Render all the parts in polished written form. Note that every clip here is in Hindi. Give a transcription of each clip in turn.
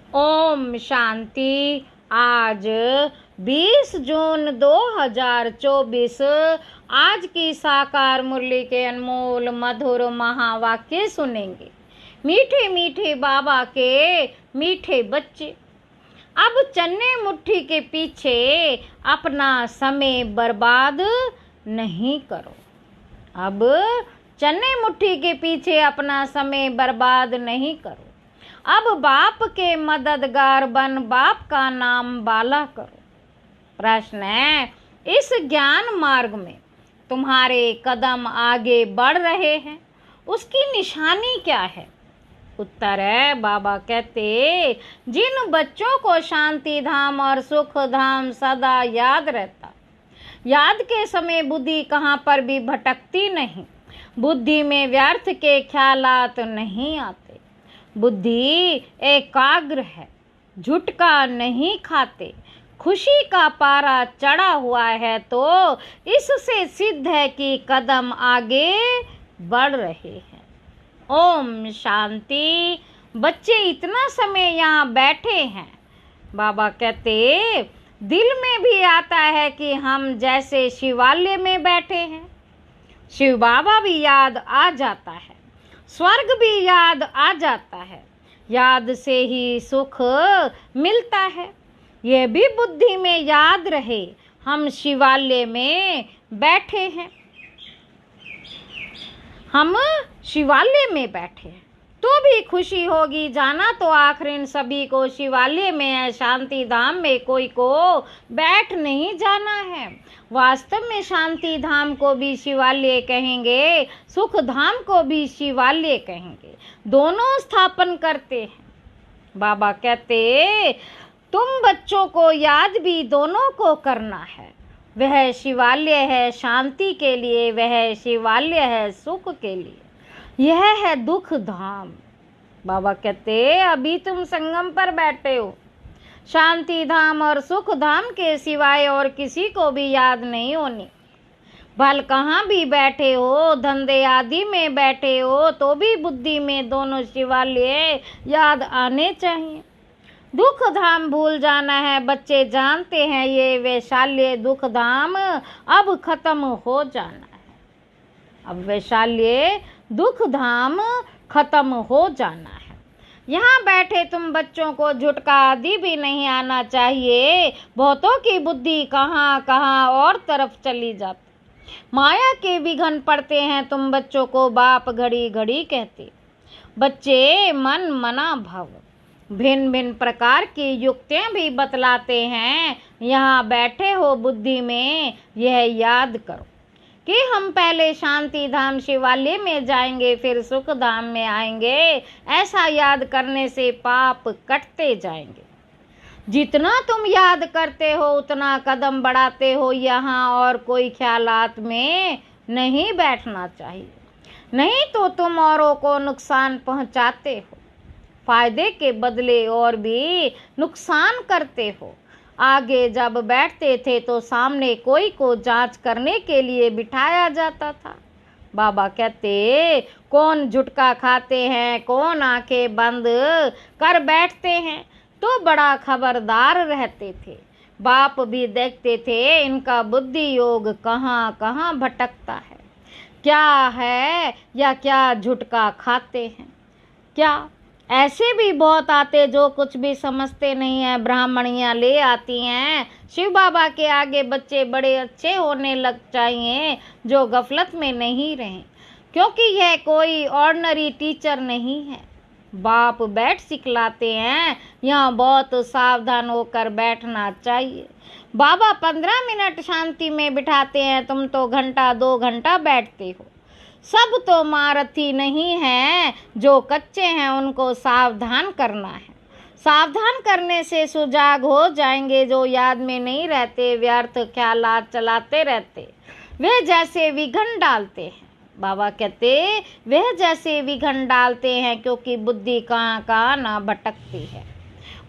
ओम शांति। आज 20 जून 2024 आज की साकार मुरली के अनमोल मधुर महावाक्य सुनेंगे। मीठे मीठे बाबा के मीठे बच्चे, अब चन्ने मुट्ठी के पीछे अपना समय बर्बाद नहीं करो। अब चन्ने मुट्ठी के पीछे अपना समय बर्बाद नहीं करो। अब बाप के मददगार बन बाप का नाम बाला करो। प्रश्न है, इस ज्ञान मार्ग में तुम्हारे कदम आगे बढ़ रहे हैं, उसकी निशानी क्या है? उत्तर है, बाबा कहते, जिन बच्चों को शांति धाम और सुख धाम सदा याद रहता, याद के समय बुद्धि कहाँ पर भी भटकती नहीं, बुद्धि में व्यर्थ के ख्यालात नहीं आते, बुद्धि एकाग्र है, झुटका नहीं खाते, खुशी का पारा चढ़ा हुआ है, तो इससे सिद्ध है कि कदम आगे बढ़ रहे हैं। ओम शांति। बच्चे इतना समय यहाँ बैठे हैं, बाबा कहते, दिल में भी आता है कि हम जैसे शिवालय में बैठे हैं। शिव बाबा भी याद आ जाता है, स्वर्ग भी याद आ जाता है, याद से ही सुख मिलता है। यह भी बुद्धि में याद रहे, हम शिवालय में बैठे हैं, हम शिवालय में बैठे हैं, तो भी खुशी होगी। जाना तो आखिर इन सभी को शिवालय में है, शांति धाम में कोई को बैठ नहीं जाना है। वास्तव में शांति धाम को भी शिवालय कहेंगे, सुख धाम को भी शिवालय कहेंगे, दोनों स्थापन करते हैं। बाबा कहते, तुम बच्चों को याद भी दोनों को करना है। वह शिवालय है शांति के लिए, वह शिवालय है सुख के लिए, यह है दुख धाम। बाबा कहते, अभी तुम संगम पर बैठे हो, शांति धाम और सुख धाम के सिवाय और किसी को भी याद नहीं होनी। भल कहाँ भी बैठे हो, धंधे आदि में बैठे हो, तो भी बुद्धि में दोनों शिवालय याद आने चाहिए। दुख धाम भूल जाना है, बच्चे जानते हैं ये वैशाल्य दुख धाम अब खत्म हो जाना है। अब वैशाल्य दुख धाम खत्म हो जाना है। यहाँ बैठे तुम बच्चों को झुटका आदि भी नहीं आना चाहिए। बहुतों की बुद्धि कहाँ कहाँ और तरफ चली जाती, माया के विघन पड़ते हैं। तुम बच्चों को बाप घड़ी घड़ी कहते, बच्चे मन मना भव, भिन्न भिन्न प्रकार की युक्तियाँ भी बतलाते हैं। यहाँ बैठे हो बुद्धि में यह याद करो कि हम पहले शांति धाम शिवालय में जाएंगे, फिर सुख धाम में आएंगे। ऐसा याद करने से पाप कटते जाएंगे। जितना तुम याद करते हो उतना कदम बढ़ाते हो। यहाँ और कोई ख्यालात में नहीं बैठना चाहिए, नहीं तो तुम औरों को नुकसान पहुँचाते हो, फायदे के बदले और भी नुकसान करते हो। आगे जब बैठते थे तो सामने कोई को जांच करने के लिए बिठाया जाता था। बाबा कहते, कौन झुटका खाते हैं, कौन आंखें बंद कर बैठते हैं, तो बड़ा खबरदार रहते थे। बाप भी देखते थे इनका बुद्धि योग कहाँ कहाँ भटकता है, क्या है या क्या झुटका खाते हैं। क्या ऐसे भी बहुत आते जो कुछ भी समझते नहीं है, ब्राह्मणियाँ ले आती हैं। शिव बाबा के आगे बच्चे बड़े अच्छे होने लग चाहिए जो गफलत में नहीं रहें, क्योंकि यह कोई ऑर्डिनरी टीचर नहीं है। बाप बैठ सिखलाते हैं, यहाँ बहुत सावधान होकर बैठना चाहिए। बाबा 15 मिनट शांति में बिठाते हैं, तुम तो घंटा 2 घंटा बैठते हो। सब तो महारथी नहीं है, जो कच्चे हैं उनको सावधान करना है। सावधान करने से सुजाग हो जाएंगे। जो याद में नहीं रहते, व्यर्थ ख्यालात चलाते रहते, वे जैसे विघन डालते हैं। बाबा कहते, वह जैसे विघन डालते हैं, क्योंकि बुद्धि कहाँ कहाँ ना भटकती है।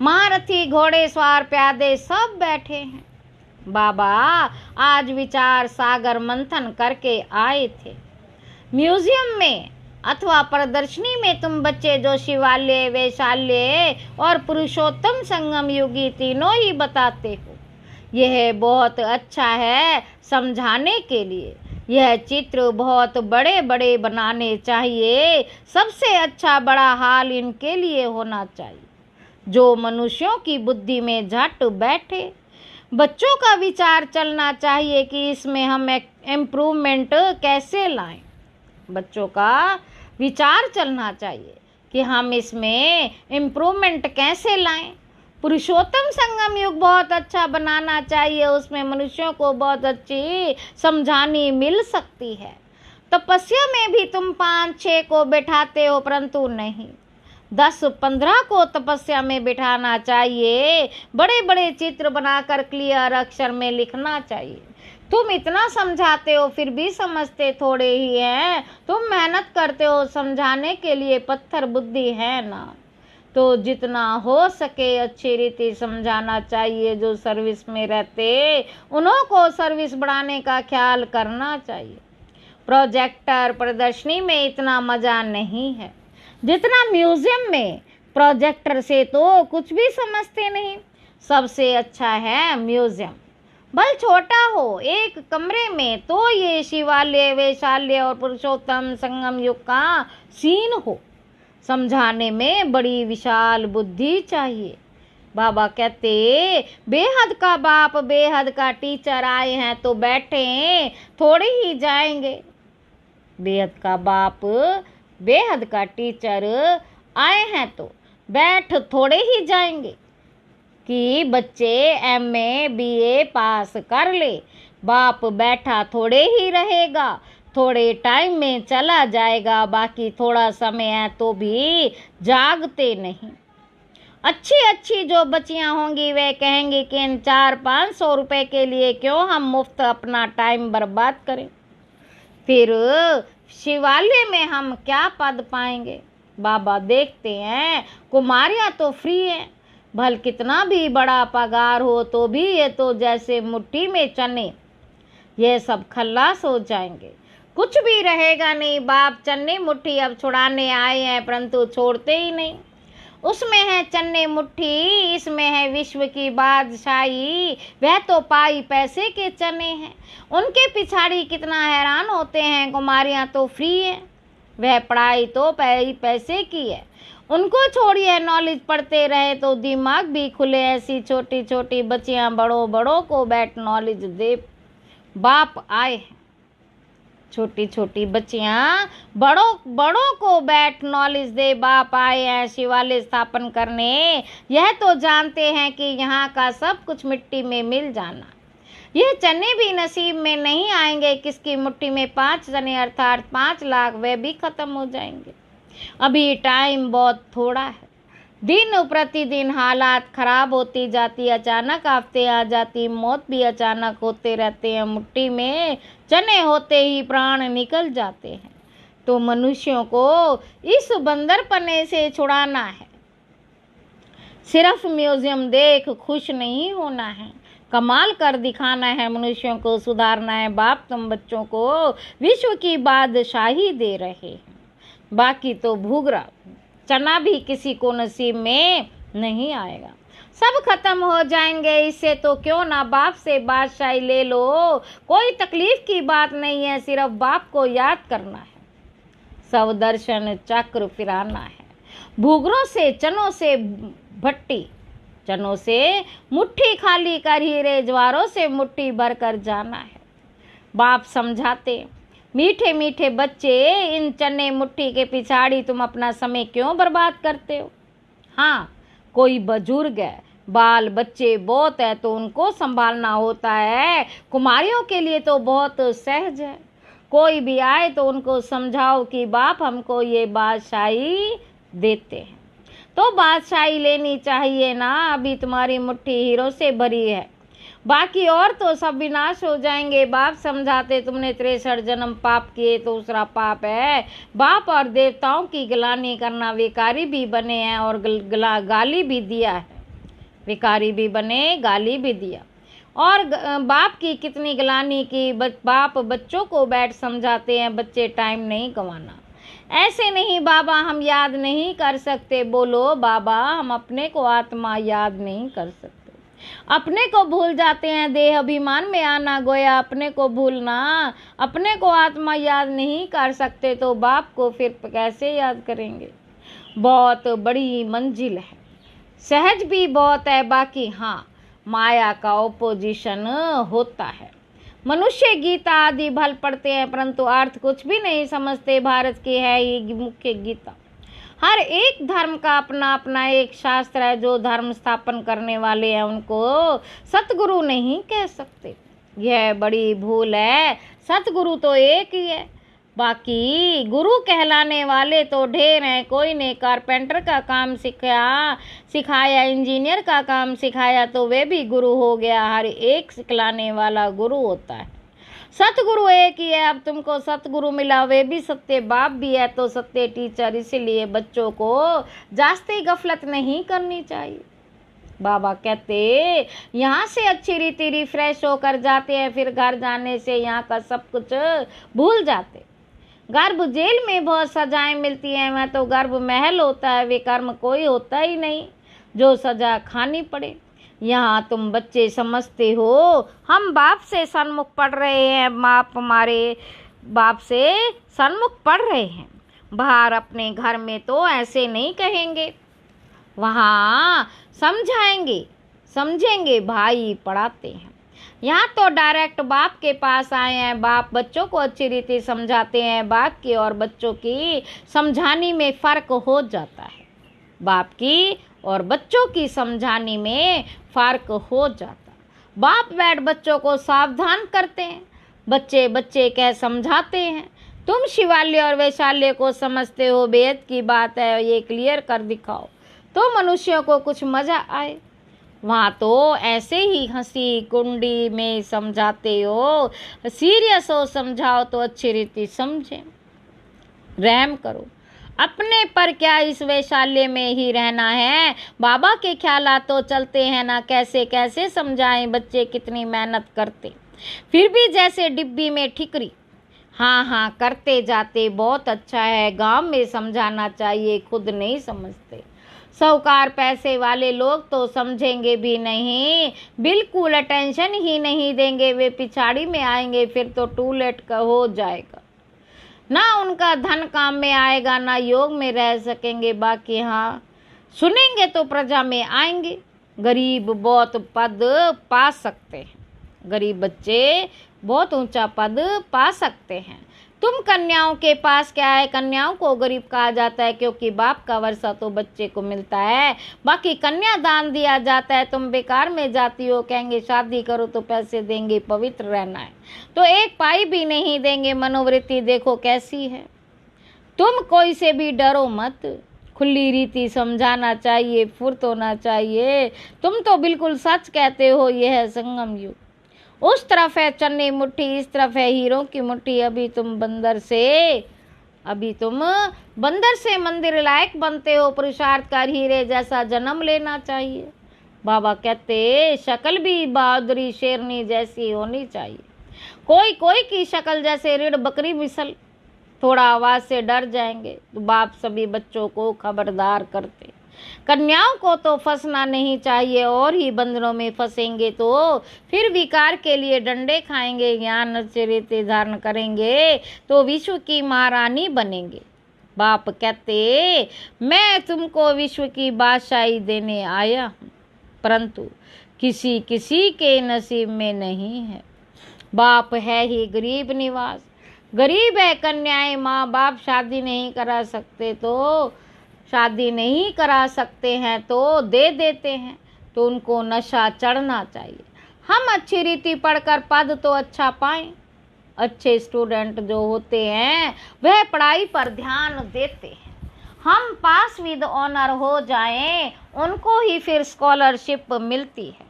महारथी घोड़े सवार प्यादे सब बैठे हैं। बाबा आज विचार सागर मंथन करके आए थे। म्यूजियम में अथवा प्रदर्शनी में तुम बच्चे जो शिवालय, वैशाल्य और पुरुषोत्तम संगम युगी तीनों ही बताते हो। यह बहुत अच्छा है समझाने के लिए। यह चित्र बहुत बड़े बड़े बनाने चाहिए। सबसे अच्छा बड़ा हाल इनके लिए होना चाहिए जो मनुष्यों की बुद्धि में झट बैठे। बच्चों का विचार चलना चाहिए कि इसमें हम इम्प्रूवमेंट कैसे लाएं। बच्चों का विचार चलना चाहिए कि हम इसमें इम्प्रूवमेंट कैसे लाएं। पुरुषोत्तम संगम युग बहुत अच्छा बनाना चाहिए। उसमें मनुष्यों को बहुत अच्छी समझानी मिल सकती है। तपस्या में भी तुम 5-6 को बैठाते हो, परंतु नहीं, 10-15 को तपस्या में बिठाना चाहिए। बड़े बड़े चित्र बनाकर क्लियर अक्षर में लिखना चाहिए। तुम इतना समझाते हो फिर भी समझते थोड़े ही हैं। तुम मेहनत करते हो समझाने के लिए, पत्थर बुद्धि है ना, तो जितना हो सके अच्छी रीति समझाना चाहिए। जो सर्विस में रहते उन्हों को सर्विस बढ़ाने का ख्याल करना चाहिए। प्रोजेक्टर प्रदर्शनी में इतना मज़ा नहीं है जितना म्यूजियम में। प्रोजेक्टर से तो कुछ भी समझते नहीं। सबसे अच्छा है म्यूजियम, भले छोटा हो, एक कमरे में तो ये शिवालय, वैशाल्य और पुरुषोत्तम संगम युग का सीन हो। समझाने में बड़ी विशाल बुद्धि चाहिए। बाबा कहते बेहद का बाप बेहद का टीचर आए हैं तो बैठे थोड़े ही जाएंगे। बेहद का बाप बेहद का टीचर आए हैं तो बैठ थोड़े ही जाएंगे कि बच्चे MA BA पास कर ले। बाप बैठा थोड़े ही रहेगा, थोड़े टाइम में चला जाएगा। बाकी थोड़ा समय है तो भी जागते नहीं। अच्छी अच्छी जो बच्चियां होंगी वे कहेंगी कि इन 400-500 रुपए के लिए क्यों हम मुफ्त अपना टाइम बर्बाद करें। फिर शिवालय में हम क्या पद पाएंगे। बाबा देखते हैं कुमारियां तो फ्री हैं, भल कितना भी बड़ा पगार हो तो भी ये तो जैसे मुट्ठी में चने, ये सब खल्लास हो जाएंगे, कुछ भी रहेगा नहीं। बाप चन्ने मुट्ठी अब छुड़ाने आए हैं परंतु छोड़ते ही नहीं। उसमें है चन्ने मुट्ठी, इसमें है विश्व की बादशाही। वह तो पाई पैसे के चने हैं, उनके पिछाड़ी कितना हैरान होते हैं। कुमारियां तो फ्री है, वह पढ़ाई तो पैसे की है। उनको छोड़िए, नॉलेज पढ़ते रहे तो दिमाग भी खुले। ऐसी छोटी छोटी बच्चियां बड़ों बड़ों को बैठ नॉलेज दे। बाप आए हैं, छोटी छोटी बच्चियां बड़ों बड़ों को बैठ नॉलेज दे। बाप आए हैं शिवालय स्थापन करने। यह तो जानते हैं कि यहाँ का सब कुछ मिट्टी में मिल जाना। यह चने भी नसीब में नहीं आएंगे। किसकी मुट्ठी में 5 चने अर्थात 5 लाख, वे भी खत्म हो जाएंगे। अभी टाइम बहुत थोड़ा है। दिन प्रतिदिन हालात खराब होती जाती, अचानक आफतें आ जाती, मौत भी अचानक होते रहते हैं। मुट्ठी में चने होते ही प्राण निकल जाते हैं। तो मनुष्यों को इस बंदरपने से छुड़ाना है। सिर्फ म्यूजियम देख खुश नहीं होना है, कमाल कर दिखाना है। मनुष्यों को सुधारना है। बाप तुम बच्चों को विश्व की बादशाही दे रहे हैं, बाकी तो भूगरा चना भी किसी को नसीब में नहीं आएगा। सब खत्म हो जाएंगे। इससे तो क्यों ना बाप से बादशाही ले लो। कोई तकलीफ की बात नहीं है, सिर्फ बाप को याद करना है। सब दर्शन चक्र फिराना है। भूगरों से चनों से भट्टी, चनों से मुट्ठी खाली कर हीरे, ज्वारों से मुट्ठी भर कर जाना है। बाप समझाते मीठे मीठे बच्चे, इन चने मुट्ठी के पिछाड़ी तुम अपना समय क्यों बर्बाद करते हो। हाँ, कोई बुजुर्ग है, बाल बच्चे बहुत है तो उनको संभालना होता है। कुमारियों के लिए तो बहुत सहज है। कोई भी आए तो उनको समझाओ कि बाप हमको ये बादशाही देते हैं तो बादशाही लेनी चाहिए ना। अभी तुम्हारी मुट्ठी हीरों से भरी है, बाकी और तो सब विनाश हो जाएंगे। बाप समझाते तुमने 63 जन्म पाप किए तो दूसरा पाप है। बाप और देवताओं की गिलानी करना, विकारी भी बने हैं और गाली भी दिया है। विकारी भी बने, गाली भी दिया और बाप की कितनी गिलानी की। बाप बच्चों को बैठ समझाते हैं, बच्चे टाइम नहीं गंवाना। ऐसे नहीं बाबा हम याद नहीं कर सकते, बोलो बाबा हम अपने को आत्मा याद नहीं कर सकते। अपने को भूल जाते हैं, देह अभिमान में आना गोया अपने को भूलना, अपने को आत्मा याद नहीं कर सकते तो बाप को फिर कैसे याद करेंगे। बहुत बड़ी मंजिल है, सहज भी बहुत है, बाकी हाँ माया का ओपोजिशन होता है। मनुष्य गीता आदि भल पढ़ते हैं परंतु अर्थ कुछ भी नहीं समझते। भारत की है ये मुख्य गीता। हर एक धर्म का अपना अपना एक शास्त्र है। जो धर्म स्थापन करने वाले हैं उनको सतगुरु नहीं कह सकते, यह बड़ी भूल है। सतगुरु तो एक ही है, बाकी गुरु कहलाने वाले तो ढेर हैं। कोई ने कारपेंटर का काम सिखाया, इंजीनियर का काम सिखाया तो वे भी गुरु हो गया। हर एक सिखलाने वाला गुरु होता है। सतगुरु एक ही है। अब तुमको सतगुरु मिला, वे भी सत्य बाप भी है तो सत्य टीचर। इसीलिए बच्चों को जास्ती गफलत नहीं करनी चाहिए। बाबा कहते यहाँ से अच्छी रीति रिफ्रेश होकर जाते हैं, फिर घर जाने से यहाँ का सब कुछ भूल जाते। गर्भ जेल में बहुत सजाएं मिलती हैं, वह तो गर्भ महल होता है, वे कर्म कोई होता ही नहीं जो सजा खानी पड़े। यहाँ तुम बच्चे समझते हो हम बाप से सन्मुख पढ़ रहे हैं, बाप हमारे बाप से सन्मुख पढ़ रहे हैं। बाहर अपने घर में तो ऐसे नहीं कहेंगे, वहाँ समझेंगे भाई पढ़ाते हैं। यहाँ तो डायरेक्ट बाप के पास आए हैं, बाप बच्चों को अच्छी रीति समझाते हैं। बाप की और बच्चों की समझाने में फ़र्क हो जाता है, बाप की और बच्चों की समझाने में फ़र्क हो जाता। बाप बैठ बच्चों को सावधान करते हैं, बच्चे बच्चे कह समझाते हैं। तुम शिवालय और वैशाल्य को समझते हो, बेहद की बात है, ये क्लियर कर दिखाओ तो मनुष्यों को कुछ मज़ा आए। वहाँ तो ऐसे ही हंसी कुंडी में समझाते हो, सीरियस हो समझाओ तो अच्छी रीति समझें। रहम करो अपने पर, क्या इस वैशाल्य में ही रहना है। बाबा के ख्यालात तो चलते हैं ना, कैसे कैसे समझाएं बच्चे कितनी मेहनत करते, फिर भी जैसे डिब्बी में ठिकरी हाँ हाँ करते जाते। बहुत अच्छा है, गांव में समझाना चाहिए, खुद नहीं समझते। साहूकार पैसे वाले लोग तो समझेंगे भी नहीं, बिल्कुल अटेंशन ही नहीं देंगे, वे पिछाड़ी में आएंगे, फिर तो टू लेट का हो जाएगा। ना उनका धन काम में आएगा, ना योग में रह सकेंगे। बाकी हाँ सुनेंगे तो प्रजा में आएंगे। गरीब बहुत पद पा सकते हैं, गरीब बच्चे बहुत ऊंचा पद पा सकते हैं। तुम कन्याओं के पास क्या है, कन्याओं को गरीब कहा जाता है क्योंकि बाप का वर्षा तो बच्चे को मिलता है, बाकी कन्या दान दिया जाता है। तुम बेकार में जाती हो, कहेंगे शादी करो तो पैसे देंगे, पवित्र रहना है तो एक पाई भी नहीं देंगे। मनोवृत्ति देखो कैसी है। तुम कोई से भी डरो मत, खुली रीति समझाना चाहिए, फुर्त होना चाहिए। तुम तो बिल्कुल सच कहते हो, यह है संगम युग। उस तरफ है चन्नी मुट्ठी, इस तरफ है हीरों की मुट्ठी। अभी तुम बंदर से मंदिर लायक बनते हो, पुरुषार्थ कर हीरे जैसा जन्म लेना चाहिए। बाबा कहते शक्ल भी बहादुरी शेरनी जैसी होनी चाहिए। कोई कोई की शक्ल जैसे रीढ़ बकरी मिसल, थोड़ा आवाज से डर जाएंगे तो बाप सभी बच्चों को खबरदार करते। कन्याओं को तो फंसना नहीं चाहिए, और ही बंधनों में फंसेंगे तो फिर विकार के लिए डंडे खाएंगे। ज्ञान चरित्र धारण करेंगे तो विश्व की महारानी बनेंगे। बाप कहते मैं तुमको विश्व की बादशाही देने आया हूँ, परंतु किसी किसी के नसीब में नहीं है। बाप है ही गरीब निवास, गरीब है कन्याएं। माँ बाप शादी नहीं करा सकते हैं तो दे देते हैं, तो उनको नशा चढ़ना चाहिए। हम अच्छी रीति पढ़कर पद तो अच्छा पाएं। अच्छे स्टूडेंट जो होते हैं वह पढ़ाई पर ध्यान देते हैं। हम पास विद ऑनर हो जाएं, उनको ही फिर स्कॉलरशिप मिलती है।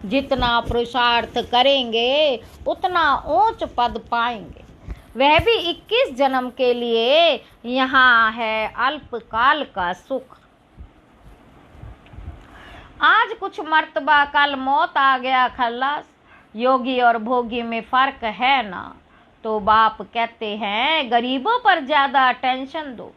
जितना पुरुषार्थ करेंगे उतना ऊंच पद पाएंगे। वह भी 21 जन्म के लिए। यहाँ है अल्पकाल का सुख। आज कुछ मर्तबा कल मौत आ गया खल्लास। योगी और भोगी में फर्क है ना, तो बाप कहते हैं गरीबों पर ज़्यादा टेंशन दो।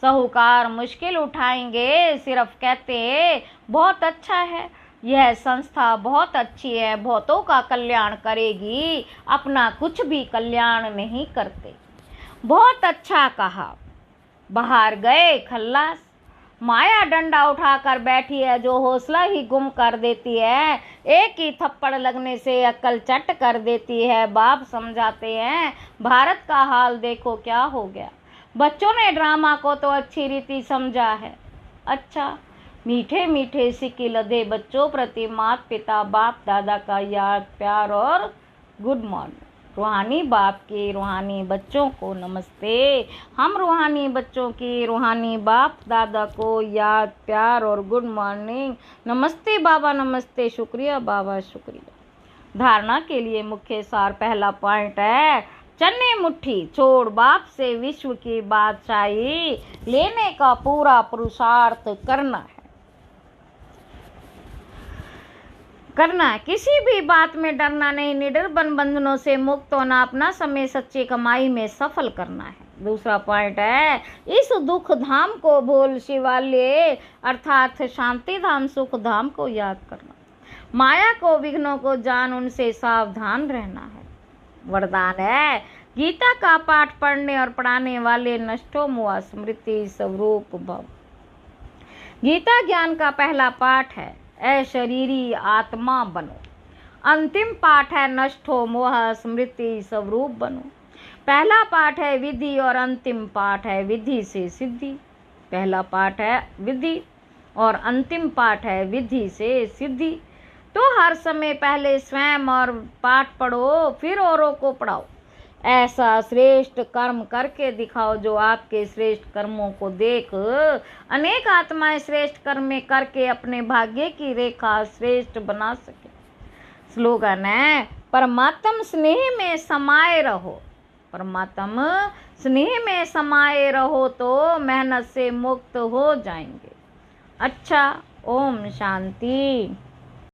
साहूकार मुश्किल उठाएंगे, सिर्फ कहते बहुत अच्छा है, यह संस्था बहुत अच्छी है, बहुतों का कल्याण करेगी, अपना कुछ भी कल्याण नहीं करते। बहुत अच्छा कहा। बाहर गए खल्लास। माया डंडा उठाकर बैठी है जो हौसला ही गुम कर देती है। एक ही थप्पड़ लगने से अक्ल चट कर देती है। बाप समझाते हैं भारत का हाल देखो क्या हो गया। बच्चों ने ड्रामा को तो अच्छी रीति समझा है। अच्छा, मीठे मीठे सिक्के लदे बच्चों प्रति माता पिता बाप दादा का याद प्यार और गुड मॉर्निंग। रूहानी बाप के रूहानी बच्चों को नमस्ते। हम रूहानी बच्चों की रूहानी बाप दादा को याद प्यार और गुड मॉर्निंग। नमस्ते बाबा, नमस्ते, शुक्रिया बाबा, शुक्रिया। धारणा के लिए मुख्य सार पहला पॉइंट है चन्ने मुट्ठी छोड़ बाप से विश्व की बादशाही लेने का पूरा पुरुषार्थ करना है। किसी भी बात में डरना नहीं, निडर बंधनों से मुक्त होना, अपना समय सच्ची कमाई में सफल करना है। दूसरा पॉइंट है इस दुख धाम को भूल शिवालय अर्थात शांति धाम सुख धाम को याद करना। माया को विघ्नों को जान उनसे सावधान रहना है। वरदान है गीता का पाठ पढ़ने और पढ़ाने वाले नष्टो मुआ स्मृति स्वरूप भव। गीता ज्ञान का पहला पाठ है अशरीरी आत्मा बनो। अंतिम पाठ है नष्ट हो मोह स्मृति स्वरूप बनो। पहला पाठ है विधि और अंतिम पाठ है विधि से सिद्धि। पहला पाठ है विधि और अंतिम पाठ है विधि से सिद्धि। तो हर समय पहले स्वयं और पाठ पढ़ो, फिर औरों को पढ़ाओ। ऐसा श्रेष्ठ कर्म करके दिखाओ जो आपके श्रेष्ठ कर्मों को देख अनेक आत्माएं श्रेष्ठ कर्म करके अपने भाग्य की रेखा श्रेष्ठ बना सके। स्लोगन है परमात्म स्नेह में समाये रहो। परमात्म स्नेह में समाये रहो तो मेहनत से मुक्त हो जाएंगे। अच्छा, ओम शांति।